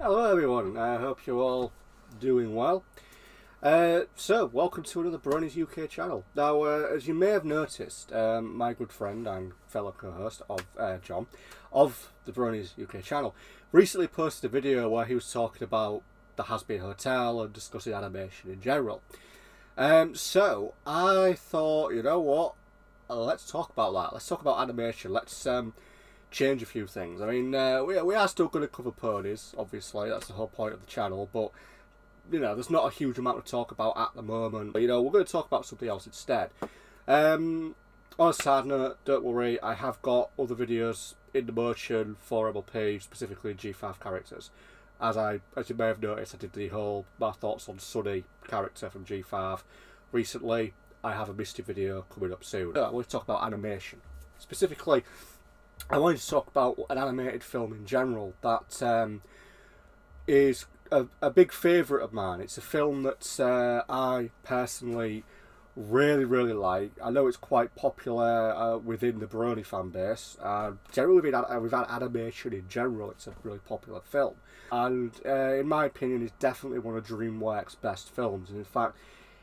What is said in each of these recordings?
Hello everyone, I hope you're all doing well. So, welcome to another Brony's UK channel. Now, as you may have noticed, my good friend and fellow co-host of John, of the Brony's UK channel, recently posted a video where he was talking about the Has-Been Hotel and discussing animation in general. So, I thought, you know what, let's talk about that. Let's talk about animation. Let's change a few things. I mean, we are still going to cover ponies, obviously, that's the whole point of the channel, but, you know, there's not a huge amount to talk about at the moment. But, you know, we're going to talk about something else instead. On a side note, don't worry, I have got other videos in the motion for MLP, specifically G5 characters. As you may have noticed, I did the whole my thoughts on Sunny character from G5 recently. I have a Misty video coming up soon. I want to talk about animation. Specifically, I wanted to talk about an animated film in general that is a big favourite of mine. It's a film that I personally really like. I know it's quite popular within the Brony fan base. Generally within animation in general, it's a really popular film. And in my opinion, it's definitely one of DreamWorks' best films. And in fact,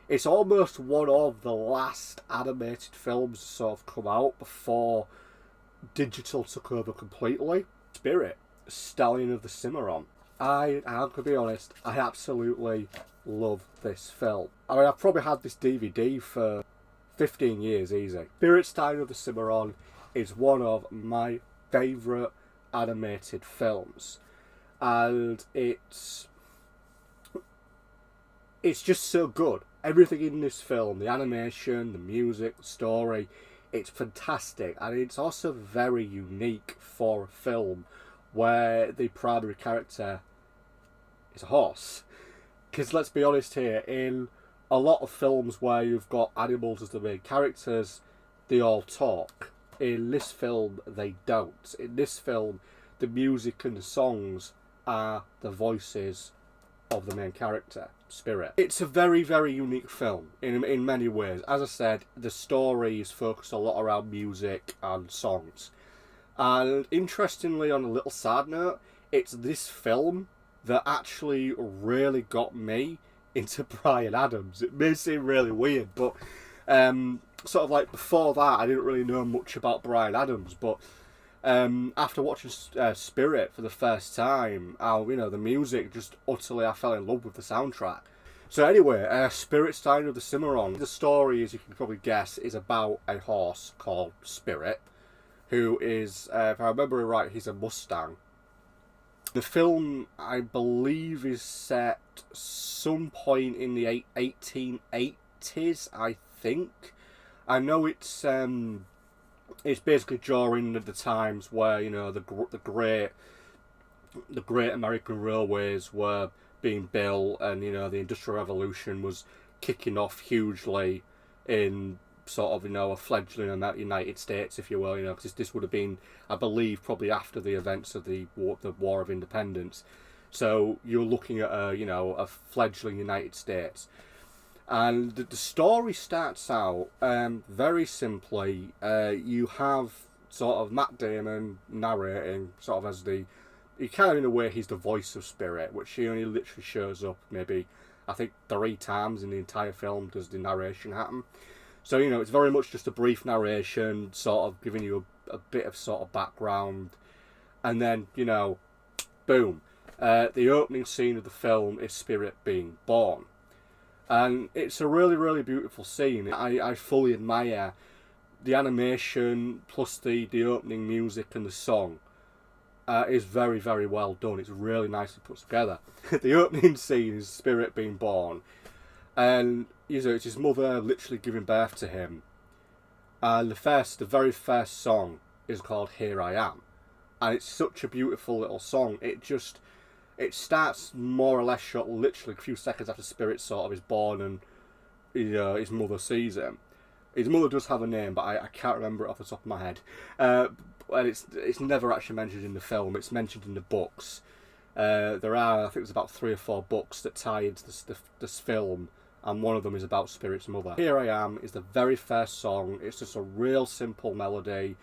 it's almost one of the last animated films to sort of come out before digital took over completely. Spirit, Stallion of the Cimarron. I'm going to be honest, I absolutely love this film. I mean, I've probably had this DVD for 15 years easy. Spirit, Stallion of the Cimarron is one of my favourite animated films. And it's just so good. Everything in this film, the animation, the music, the story, it's fantastic, and it's also very unique for a film where the primary character is a horse. Because let's be honest here, in a lot of films where you've got animals as the main characters, they all talk. In this film, they don't. In this film, the music and the songs are the voices of the main character, Spirit. It's a very unique film in many ways. As I said, the story is focused a lot around music and songs. And interestingly, on a little side note, it's this film that actually really got me into Bryan Adams. It may seem really weird, but sort of like before that, I didn't really know much about Bryan Adams, but after watching Spirit for the first time, the music just utterly, I fell in love with the soundtrack. So anyway, Spirit, Stallion of the Cimarron. The story, as you can probably guess, is about a horse called Spirit, who is, if I remember right, he's a Mustang. The film, I believe, is set some point in the 1880s, I think. I know it's basically during the times where, you know, the great American railways were being built, and, you know, the Industrial Revolution was kicking off hugely in sort of, you know, a fledgling United States, if you will, you know, because this would have been, I believe, probably after the events of the War of Independence. So you're looking at a fledgling United States. And the story starts out very simply. You have sort of Matt Damon narrating, sort of as he kind of, in a way, he's the voice of Spirit, which he only literally shows up maybe, I think, 3 times in the entire film does the narration happen. So, you know, it's very much just a brief narration, sort of giving you a bit of sort of background. And then, you know, boom. The opening scene of the film is Spirit being born. And it's a really beautiful scene. I fully admire the animation plus the opening music and the song. Is very well done. It's really nicely put together. The opening scene is Spirit being born, and you know, it's his mother literally giving birth to him. And the very first song is called "Here I Am," and it's such a beautiful little song. It starts more or less shot literally a few seconds after Spirit sort of is born, and his mother sees him. His mother does have a name, but I can't remember it off the top of my head. And it's never actually mentioned in the film. It's mentioned in the books. There are, I think there's about 3 or 4 books that tie into this film, and one of them is about Spirit's mother. Here I Am is the very first song. It's just a real simple melody.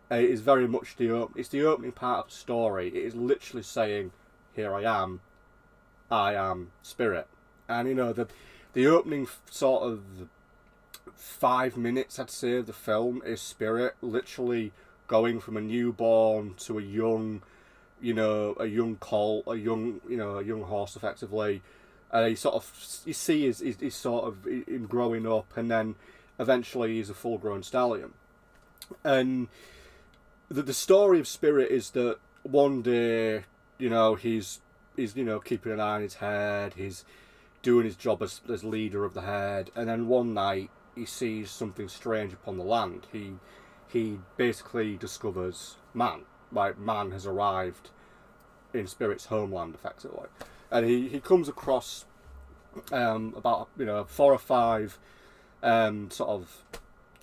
It is very much it's the opening part of the story. It is literally saying, here I am Spirit. And, you know, the opening sort of 5 minutes, I'd say, of the film is Spirit literally going from a newborn to a young, you know, a young colt, a young horse, effectively. You see his sort of him growing up, and then eventually he's a full-grown stallion. And the story of Spirit is that one day, you know, he's you know, keeping an eye on his herd, he's doing his job as leader of the herd, and then one night he sees something strange upon the land. He basically discovers man. Like, man has arrived in Spirit's homeland, effectively. And he comes across about, you know, 4 or 5 sort of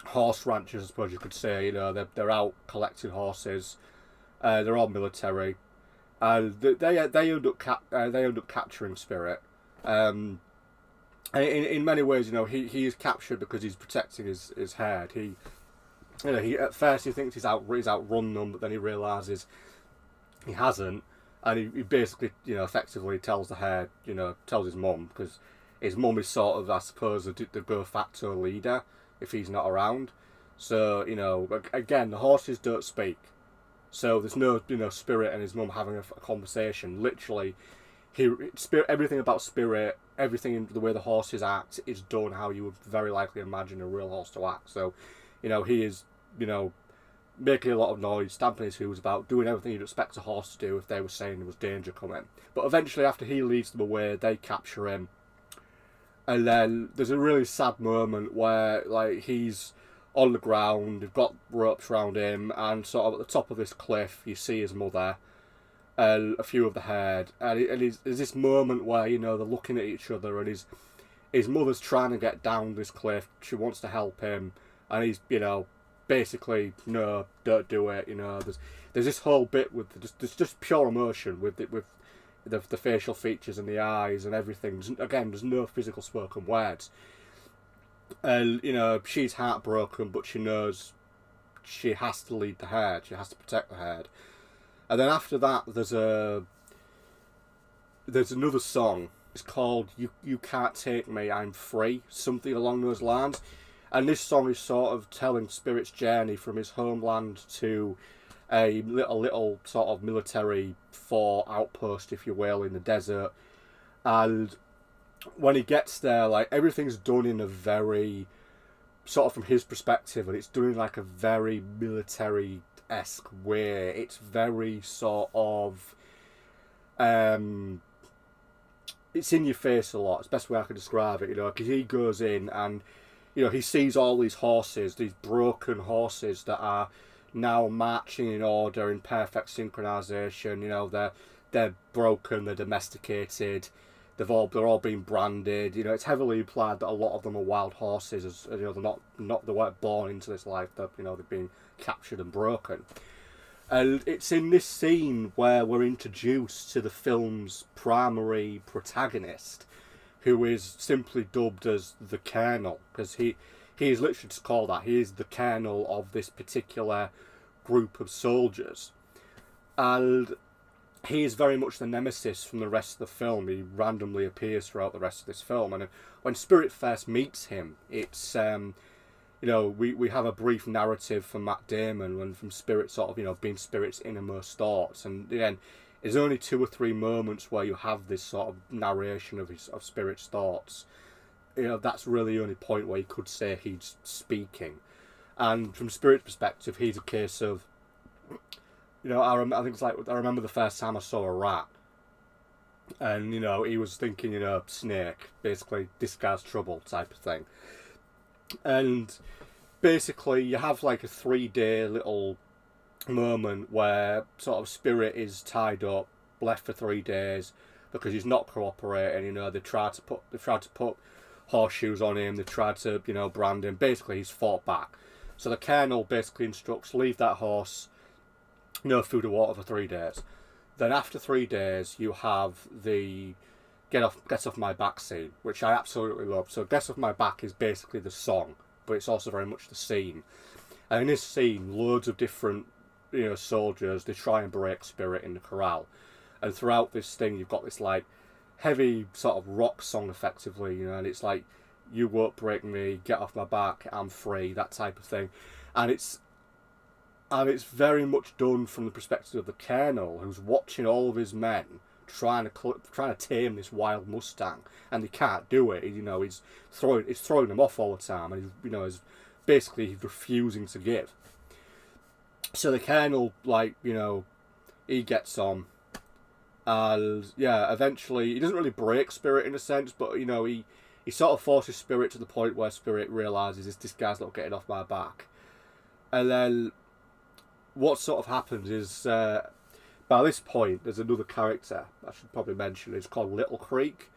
horse ranchers, I suppose you could say. You know, they're out collecting horses. They're all military. They end up capturing Spirit. And in many ways, you know, he is captured because he's protecting his herd. He at first he thinks he's outrun them, but then he realises he hasn't, and he basically, you know, effectively tells the herd, you know, tells his mum, because his mum is sort of, I suppose, the de facto leader if he's not around. So, you know, again, the horses don't speak, so there's no, you know, Spirit and his mum having a conversation. Literally, everything about Spirit, everything in the way the horses act is done how you would very likely imagine a real horse to act. So, you know, he is, you know, making a lot of noise, stamping his hooves about, doing everything you'd expect a horse to do if they were saying there was danger coming. But eventually, after he leads them away, they capture him. And then there's a really sad moment where, like, he's on the ground, they've got ropes around him, and sort of at the top of this cliff, you see his mother and a few of the herd. And there's this moment where, you know, they're looking at each other, and his mother's trying to get down this cliff. She wants to help him. And he's, you know, basically, no, don't do it. You know, there's this whole bit with there's just pure emotion with the facial features and the eyes and everything. Again, there's no physical spoken words. And, you know, she's heartbroken, but she knows she has to lead the herd. She has to protect the herd. And then after that, there's another song. It's called "You Can't Take Me, I'm Free," something along those lines. And this song is sort of telling Spirit's journey from his homeland to a little sort of military fort outpost, if you will, in the desert. And when he gets there, like, everything's done in a very, sort of from his perspective, and it's done in like a very military-esque way. It's very sort of, it's in your face a lot. It's the best way I can describe it, you know, because he goes in and, you know, he sees all these horses, these broken horses that are now marching in order in perfect synchronization. You know, they're broken, they're domesticated, they're all been branded. You know, it's heavily implied that a lot of them are wild horses. As you know, they weren't born into this life. You know, they've been captured and broken. And it's in this scene where we're introduced to the film's primary protagonist, who is simply dubbed as the Colonel, because he is literally just called that. He is the Colonel of this particular group of soldiers. And he is very much the nemesis from the rest of the film. He randomly appears throughout the rest of this film. And when Spirit first meets him, it's, you know, we have a brief narrative from Matt Damon and from Spirit sort of, you know, being Spirit's innermost thoughts. And again, there's only 2 or 3 moments where you have this sort of narration of Spirit's thoughts. You know, that's really the only point where you could say he's speaking. And from Spirit's perspective, he's a case of, you know, I think it's like, I remember the first time I saw a rat. And, you know, he was thinking, you know, snake, basically, this guy's trouble type of thing. And basically, you have like a 3-day little moment where sort of Spirit is tied up, left for 3 days because he's not cooperating. You know, they've tried to put horseshoes on him, they've tried to, you know, brand him. Basically, he's fought back. So the Colonel basically instructs, leave that horse, no food or water for 3 days. Then after 3 days, you have the get off my back scene, which I absolutely love. So Get Off My Back is basically the song, but it's also very much the scene. And in this scene, loads of different, you know, soldiers, they try and break Spirit in the corral. And throughout this thing, you've got this like heavy sort of rock song, effectively, you know, and it's like, you won't break me, get off my back, I'm free, that type of thing, and it's very much done from the perspective of the Colonel, who's watching all of his men trying to tame this wild Mustang, and they can't do it. You know, he's throwing them off all the time, and he's basically refusing to give. So the Colonel, like, you know, he gets on, and yeah, eventually he doesn't really break Spirit in a sense, but you know, he sort of forces Spirit to the point where Spirit realises this guy's not getting off my back. And then what sort of happens is, by this point, there's another character I should probably mention. It's called Little Creek.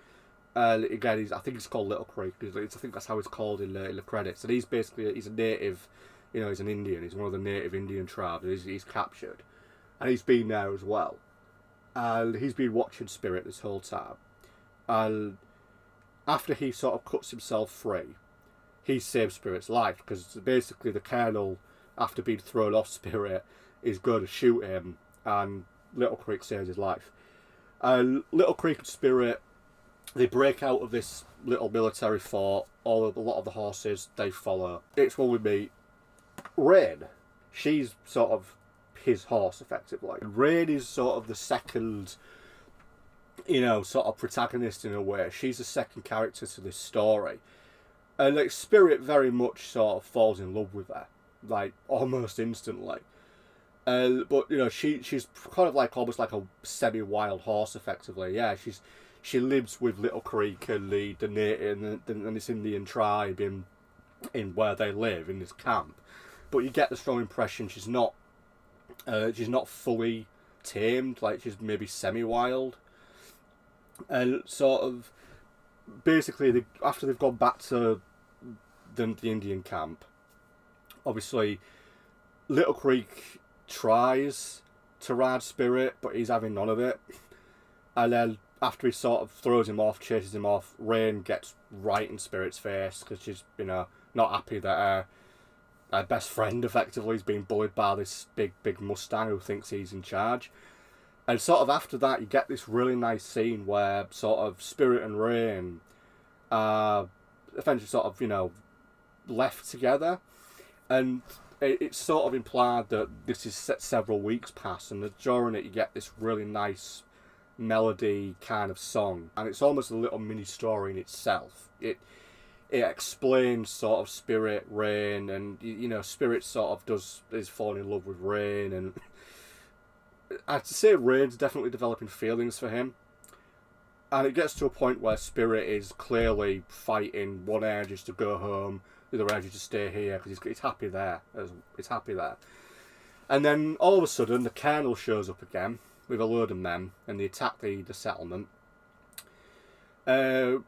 Again, I think it's called Little Creek. I think that's how it's called in the credits. And he's a native, you know, he's an Indian. He's one of the native Indian tribes. He's captured. And he's been there as well. And he's been watching Spirit this whole time. And after he sort of cuts himself free, he saves Spirit's life, because basically the Colonel, after being thrown off Spirit, is going to shoot him, and Little Creek saves his life. And Little Creek and Spirit, they break out of this little military fort. A lot of the horses, they follow. It's when we meet Rain. She's sort of his horse, effectively. Rain is sort of the second, you know, sort of protagonist in a way. She's the second character to this story. And like, Spirit very much sort of falls in love with her, like almost instantly. But you know, she's kind of like almost like a semi-wild horse, effectively. Yeah, she lives with Little Creek and the native and this Indian tribe in where they live in this camp. But you get the strong impression she's not fully tamed. Like, she's maybe semi-wild. And sort of basically, after they've gone back to the Indian camp, obviously Little Creek tries to ride Spirit, but he's having none of it. And then after he sort of throws him off, chases him off, Rain gets right in Spirit's face, because she's, you know, not happy that her best friend effectively is being bullied by this big Mustang who thinks he's in charge. And sort of after that, you get this really nice scene where sort of Spirit and Rain are eventually sort of, you know, left together. And it's sort of implied that this is several weeks past, and during it you get this really nice melody kind of song. And it's almost a little mini story in itself. It explains sort of Spirit, Rain, and, you know, Spirit sort of is falling in love with Rain, and I'd say Rain's definitely developing feelings for him. And it gets to a point where Spirit is clearly fighting. One urge is to go home, the other urge is to stay here, because he's happy there. He's happy there. And then all of a sudden, the Colonel shows up again with a load of men, and they attack the settlement. And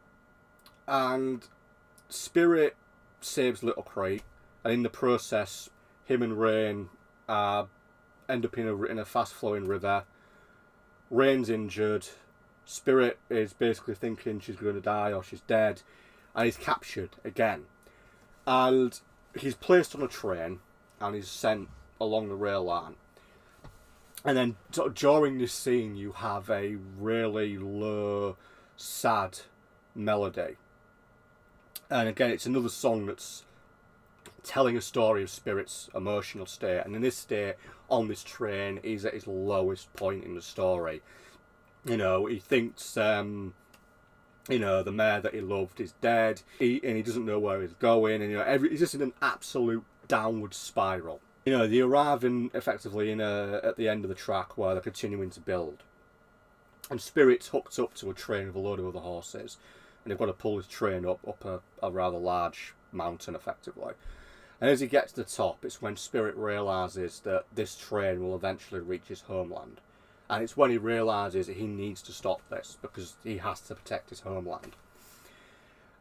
Spirit saves Little Creek, and in the process, him and Rain end up in a fast-flowing river. Rain's injured. Spirit is basically thinking she's going to die or she's dead, and he's captured again. And he's placed on a train, and he's sent along the rail line. And then during this scene, you have a really low, sad melody. And again, it's another song that's telling a story of Spirit's emotional state. And in this state, on this train, he's at his lowest point in the story. You know, he thinks, you know, the mare that he loved is dead, and he doesn't know where he's going, and, you know, he's just in an absolute downward spiral. You know, they arrive effectively at the end of the track where they're continuing to build. And Spirit's hooked up to a train with a load of other horses, and they've got to pull his train up a rather large mountain, effectively. And as he gets to the top, it's when Spirit realises that this train will eventually reach his homeland. And it's when he realises that he needs to stop this, because he has to protect his homeland.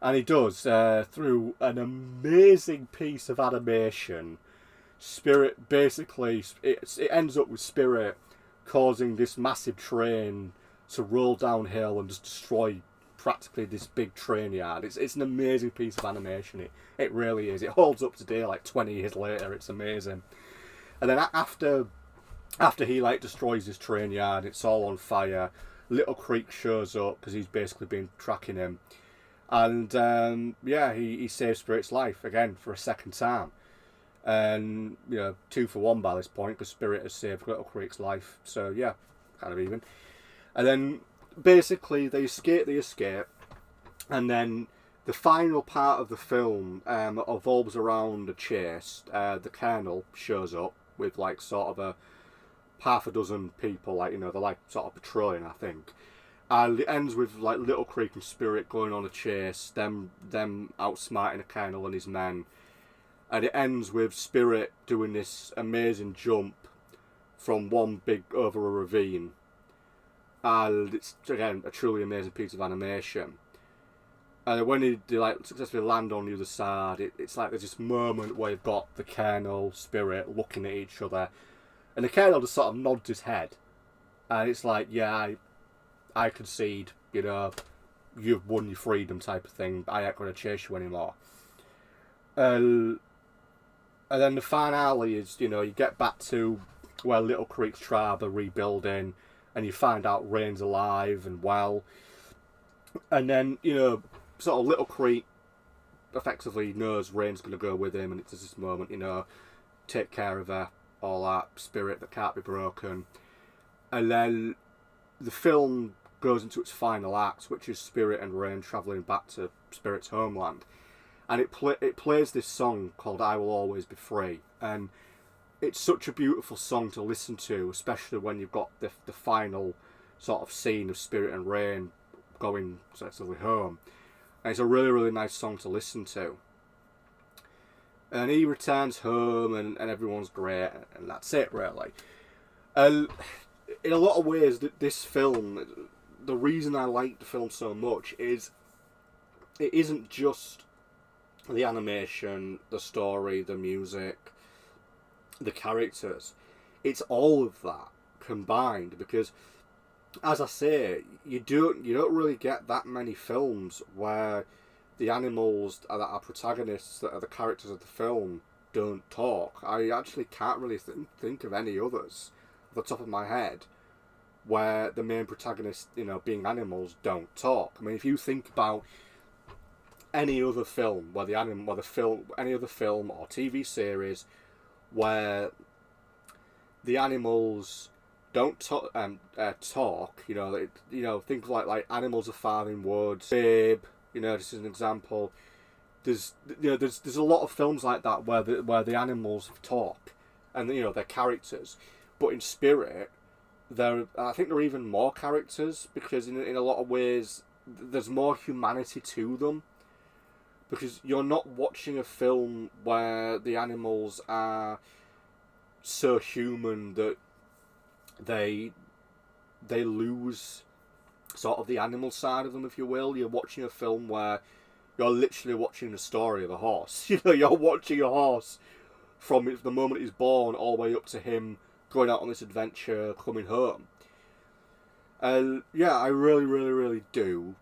And he does, through an amazing piece of animation. Spirit basically, it ends up with Spirit causing this massive train to roll downhill and just destroy practically this big train yard. It's an amazing piece of animation. It really is. It holds up today, like 20 years later. It's amazing. And then after after he like destroys his train yard, it's all on fire. Little Creek shows up because he's basically been tracking him, and yeah, he saves Spirit's life again for a second time, and 2 for 1 by this point because Spirit has saved Little Creek's life. So yeah, kind of even. And then basically they escape, and then the final part of the film evolves around a chase. The Colonel shows up with like sort of a half a dozen people, like they're like sort of patrolling, I think. And it ends with like Little Creek and Spirit going on a chase, them outsmarting the Colonel and his men. And it ends with Spirit doing this amazing jump from one big over a ravine. And it's again a truly amazing piece of animation. And when they like successfully land on the other side, it's like there's this moment where you've got the Colonel, Spirit looking at each other, and the Colonel just sort of nods his head, and it's like, yeah, I concede, you've won your freedom type of thing. I ain't going to chase you anymore. And then the finale is, you get back to where Little Creek's tribe are rebuilding, and you find out Rain's alive and well. And then, sort of Little Creek effectively knows Rain's going to go with him, and it's this moment, take care of her, all that, spirit that can't be broken. And then the film goes into its final act, which is Spirit and Rain travelling back to Spirit's homeland. And it plays this song called I Will Always Be Free. And it's such a beautiful song to listen to, especially when you've got the final sort of scene of Spirit and Rain going successfully home. And it's a really, really nice song to listen to. And he returns home, and everyone's great, and that's it, really. And in a lot of ways, this film, the reason I like the film so much is it isn't just the animation, the story, the music, the characters. It's all of that combined, because, as I say, you don't really get that many films where the animals that are protagonists, that are the characters of the film, don't talk. I actually can't really think of any others off the top of my head where the main protagonists, being animals, don't talk. I mean, if you think about any other film any other film or TV series where the animals don't talk, things like Animals of Farming Woods, Babe, this is an example. There's a lot of films like that where the animals talk, and they're characters. But in Spirit, I think there are even more characters, because in a lot of ways there's more humanity to them. Because you're not watching a film where the animals are so human that they lose sort of the animal side of them, if you will. You're watching a film where you're literally watching the story of a horse. You're watching a horse from the moment he's born all the way up to him going out on this adventure, coming home. And yeah, I really, really, really do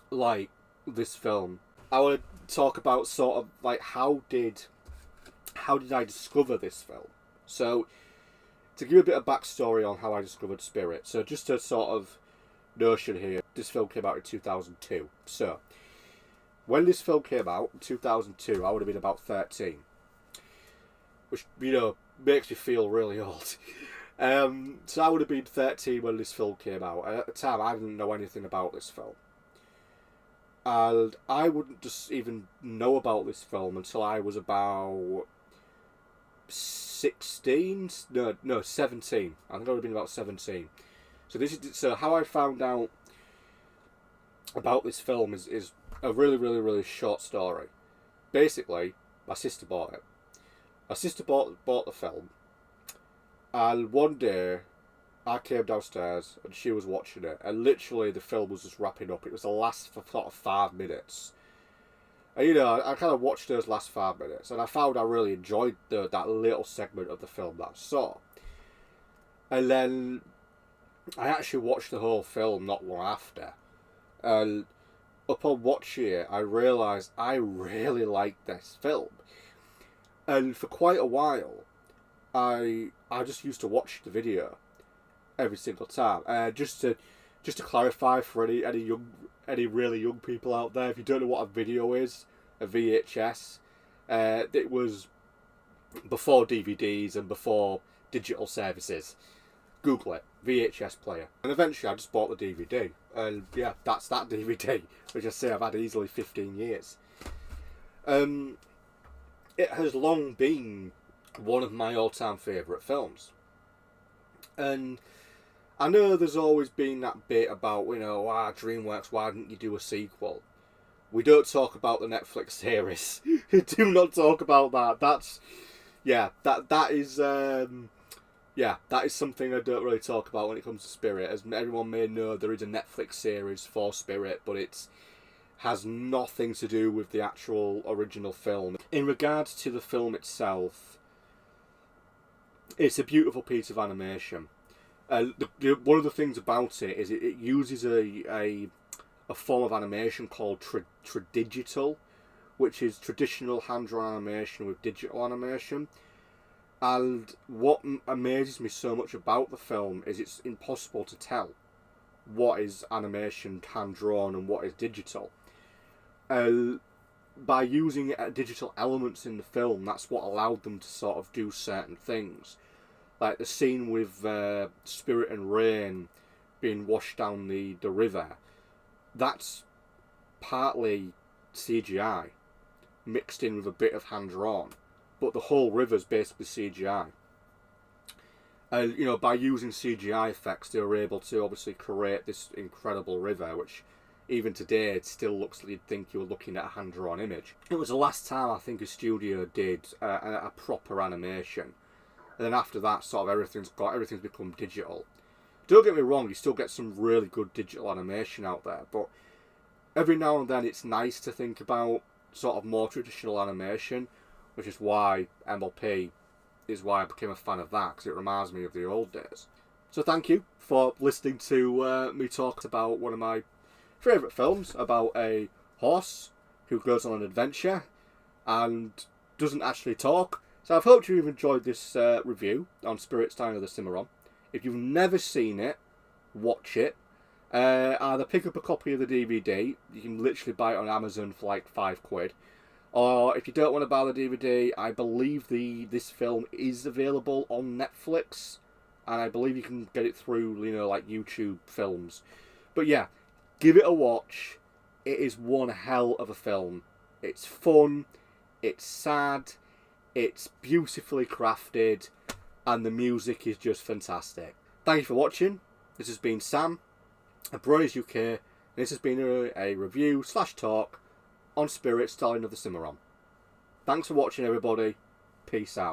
like this film. I want to talk about sort of like how did I discover this film. So, to give you a bit of backstory on how I discovered Spirit. So, just a sort of notion here, this film came out in 2002. So, when this film came out in 2002, I would have been about 13. Which, makes me feel really old. So I would have been 13 when this film came out. And at the time, I didn't know anything about this film. And I wouldn't just even know about this film until I was about 16? No, 17. I think I would have been about 17. So how I found out about this film is a really, really, really short story. Basically, my sister bought it. My sister bought the film, and one day I came downstairs and she was watching it, and literally the film was just wrapping up. It was the last for sort of 5 minutes. And I kind of watched those last 5 minutes, and I found I really enjoyed that little segment of the film that I saw. And then I actually watched the whole film not long after, and upon watching it, I realised I really liked this film. And for quite a while, I just used to watch the video every single time. Just to clarify for any really young people out there, if you don't know what a video is, a VHS, it was before DVDs and before digital services. Google it, VHS player. And eventually I just bought the DVD. And yeah, that's that DVD, which I say I've had easily 15 years. It has long been one of my all-time favourite films. And I know there's always been that bit about, DreamWorks, why didn't you do a sequel? We don't talk about the Netflix series. Do not talk about that. That is something I don't really talk about when it comes to Spirit. As everyone may know, there is a Netflix series for Spirit, but it has nothing to do with the actual original film. In regards to the film itself, it's a beautiful piece of animation. One of the things about it is it uses a form of animation called tradigital, which is traditional hand-drawn animation with digital animation. And what amazes me so much about the film is it's impossible to tell what is animation hand-drawn and what is digital. By using digital elements in the film, that's what allowed them to sort of do certain things. Like the scene with Spirit and Rain being washed down the river. That's partly CGI, mixed in with a bit of hand-drawn. But the whole river's basically CGI. By using CGI effects, they were able to obviously create this incredible river, which even today it still looks like you'd think you were looking at a hand-drawn image. It was the last time I think a studio did a proper animation. And then after that, sort of everything's become digital. Don't get me wrong, you still get some really good digital animation out there, but every now and then it's nice to think about sort of more traditional animation, which is why MLP is why I became a fan of that, because it reminds me of the old days. So thank you for listening to me talk about one of my favourite films, about a horse who goes on an adventure and doesn't actually talk. So I've hoped you've enjoyed this review on Stallion of the Cimarron. If you've never seen it, watch it. Either pick up a copy of the DVD, you can literally buy it on Amazon for like £5. Or if you don't want to buy the DVD, I believe this film is available on Netflix. And I believe you can get it through, like YouTube films. But yeah, give it a watch. It is one hell of a film. It's fun, it's sad, it's beautifully crafted, and the music is just fantastic. Thank you for watching. This has been Sam at Bronies UK, and this has been a review/talk on Stallion of the Cimarron. Thanks for watching, everybody. Peace out.